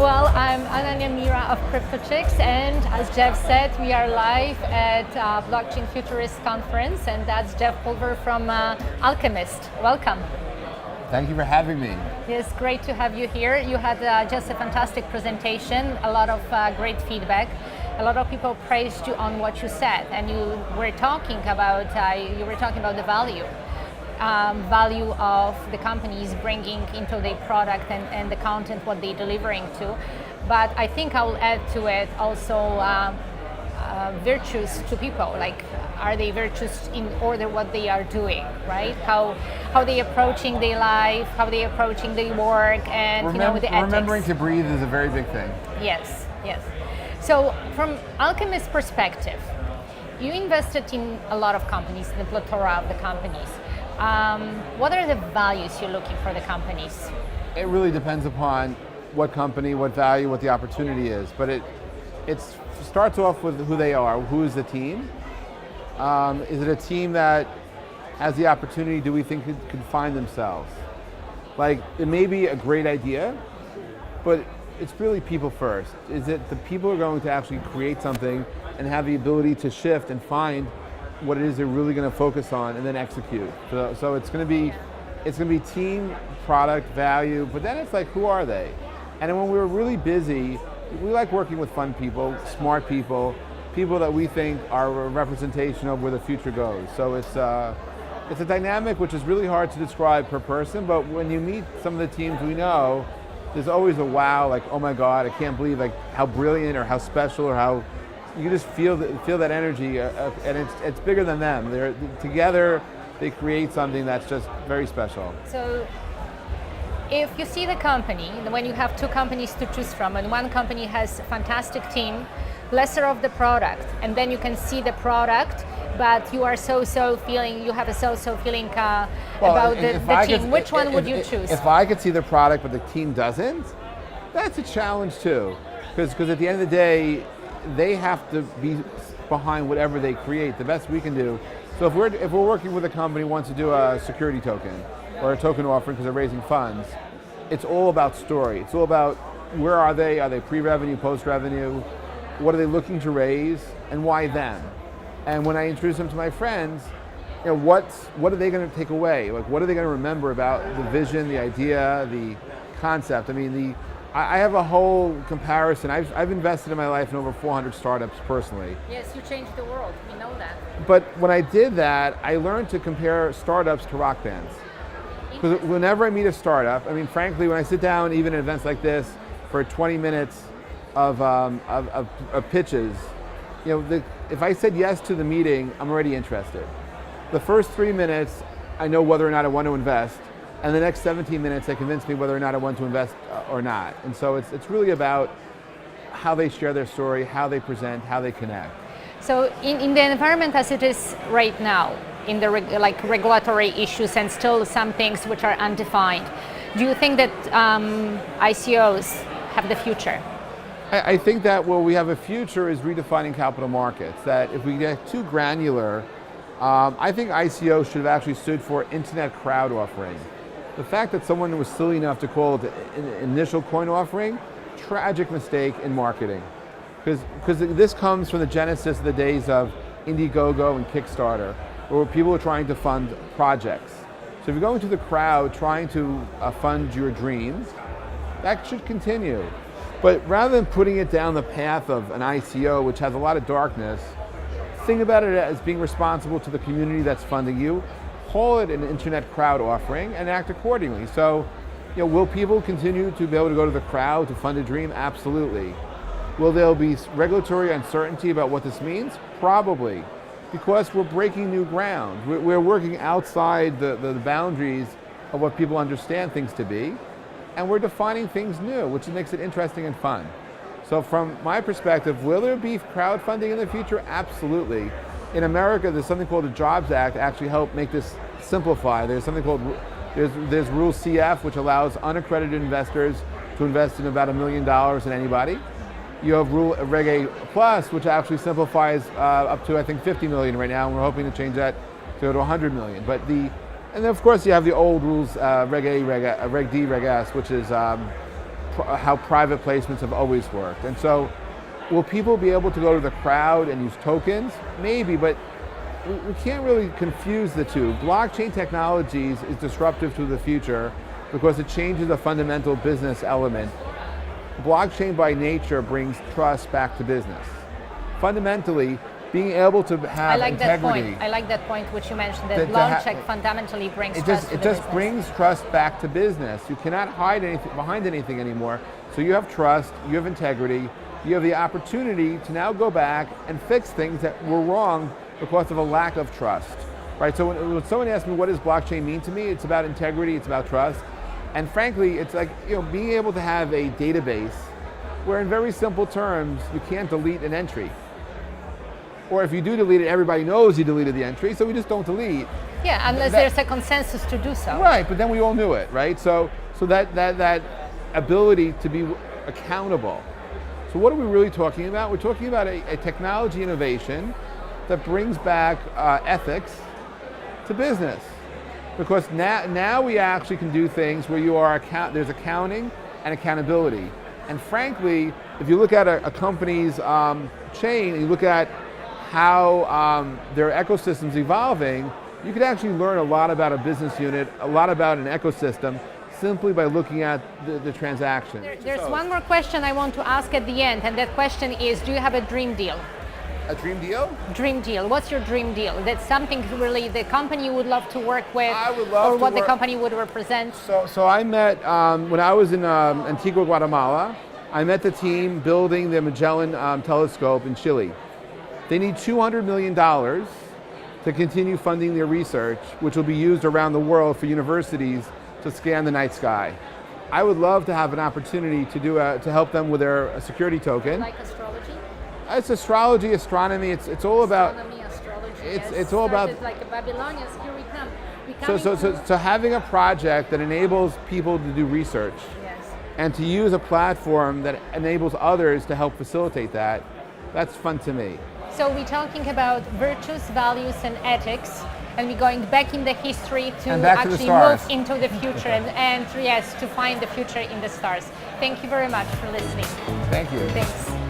Well, I'm Anna Niemira of CryptoChicks, and as Jeff said, we are live at Blockchain Futurist conference, and that's Jeff Pulver from Alchemist. Welcome. Thank you for having me. It's great to have you here. You had just a fantastic presentation, a lot of great feedback. A lot of people praised you on what you said, and you were talking about the value of the companies bringing into their product and the content what they're delivering to. But I think I'll add to it also virtues to people, like are they virtuous in order what they are doing, right? How they approaching their life, how they approaching their work, and the ethics. Remembering to breathe is a very big thing. Yes, yes. So from Alchemist perspective, you invested in a lot of companies, the plethora of the companies. What are the values you're looking for the companies? It really depends upon what company, what value, what the opportunity is. But it starts off with who they are. Who is the team? Is it a team that has the opportunity, do we think could find themselves? Like, it may be a great idea, but it's really people first. Is it the people who are going to actually create something and have the ability to shift and find what it is they're really going to focus on and then execute? So it's going to be team, product, value, but then it's like, who are they? And when we're really busy, we like working with fun people, smart people, people that we think are a representation of where the future goes. So it's a dynamic which is really hard to describe per person, but when you meet some of the teams we know, there's always a wow, like, oh my God, I can't believe like how brilliant or how special or how you just feel that energy, and it's bigger than them. They're together, they create something that's just very special. So if you see the company, when you have two companies to choose from, and one company has a fantastic team, lesser of the product, and then you can see the product, but you are so-so feeling about the team, which one would you choose? If I could see the product but the team doesn't, that's a challenge too. Because at the end of the day, they have to be behind whatever they create, the best we can do. So if we're working with a company who wants to do a security token or a token offering because they're raising funds, it's all about story. It's all about where are they? Are they pre-revenue, post-revenue? What are they looking to raise and why them? And when I introduce them to my friends, what are they going to take away? Like, what are they going to remember about the vision, the idea, the concept? I mean, I have a whole comparison. I've invested in my life in over 400 startups personally. Yes, you changed the world, we know that. But when I did that, I learned to compare startups to rock bands. Because whenever I meet a startup, I mean, frankly, when I sit down, even at events like this, for 20 minutes of pitches, if I said yes to the meeting, I'm already interested. The first 3 minutes, I know whether or not I want to invest. And the next 17 minutes, they convince me whether or not I want to invest or not. And so it's really about how they share their story, how they present, how they connect. So in the environment as it is right now, in the regulatory issues and still some things which are undefined, do you think that ICOs have the future? I think that what we have a future is redefining capital markets. That if we get too granular, I think ICO should have actually stood for Internet Crowd Offering. The fact that someone was silly enough to call it an initial coin offering, tragic mistake in marketing. Because this comes from the genesis of the days of Indiegogo and Kickstarter, where people were trying to fund projects. So if you're going to the crowd trying to fund your dreams, that should continue. But rather than putting it down the path of an ICO, which has a lot of darkness, think about it as being responsible to the community that's funding you. Call it an internet crowd offering and act accordingly. So, will people continue to be able to go to the crowd to fund a dream? Absolutely. Will there be regulatory uncertainty about what this means? Probably, because we're breaking new ground. We're working outside the boundaries of what people understand things to be, and we're defining things new, which makes it interesting and fun. So from my perspective, will there be crowdfunding in the future? Absolutely. In America, there's something called the Jobs Act to actually help make this simplify. There's something called, there's Rule CF, which allows unaccredited investors to invest in about $1 million in anybody. You have Reg A Plus, which actually simplifies up to, I think, 50 million right now, and we're hoping to change that to 100 million. And then of course you have the old rules, Reg A, Reg D, Reg S, which is how private placements have always worked. And so, will people be able to go to the crowd and use tokens? Maybe, but we can't really confuse the two. Blockchain technologies is disruptive to the future because it changes a fundamental business element. Blockchain by nature brings trust back to business. Fundamentally, being able to have integrity. I like that point which you mentioned, that blockchain fundamentally brings trust to the business. It just brings trust back to business. You cannot hide anything behind anything anymore. So you have trust, you have integrity, you have the opportunity to now go back and fix things that were wrong because of a lack of trust. Right? So when someone asks me what does blockchain mean to me, it's about integrity, it's about trust. And frankly, it's like, being able to have a database where in very simple terms, you can't delete an entry. Or if you do delete it, everybody knows you deleted the entry, so we just don't delete. Yeah, unless there's a consensus to do so. Right, but then we all knew it, right? So that ability to be accountable. So what are we really talking about? We're talking about a technology innovation that brings back ethics to business. Because now we actually can do things where there's accounting and accountability. And frankly, if you look at a company's chain, and you look at how their ecosystem's evolving, you could actually learn a lot about a business unit, a lot about an ecosystem, simply by looking at the transaction. There's one more question I want to ask at the end, and that question is, do you have a dream deal? A dream deal? Dream deal. What's your dream deal? That's something really the company would love to work with, I would love or what the company would represent. So I met, when I was in Antigua, Guatemala, I met the team building the Magellan telescope in Chile. They need $200 million to continue funding their research, which will be used around the world for universities to scan the night sky. I would love to have an opportunity to help them with their security token. Like astrology? It's astrology, astronomy. It's all about. Astronomy, astrology. It's all about. Like a Babylonians, here we come. So having a project that enables people to do research, yes, and to use a platform that enables others to help facilitate that, that's fun to me. So we're talking about virtues, values, and ethics, and we're going back in the history to actually move into the future and yes, to find the future in the stars. Thank you very much for listening. Thank you. Thanks.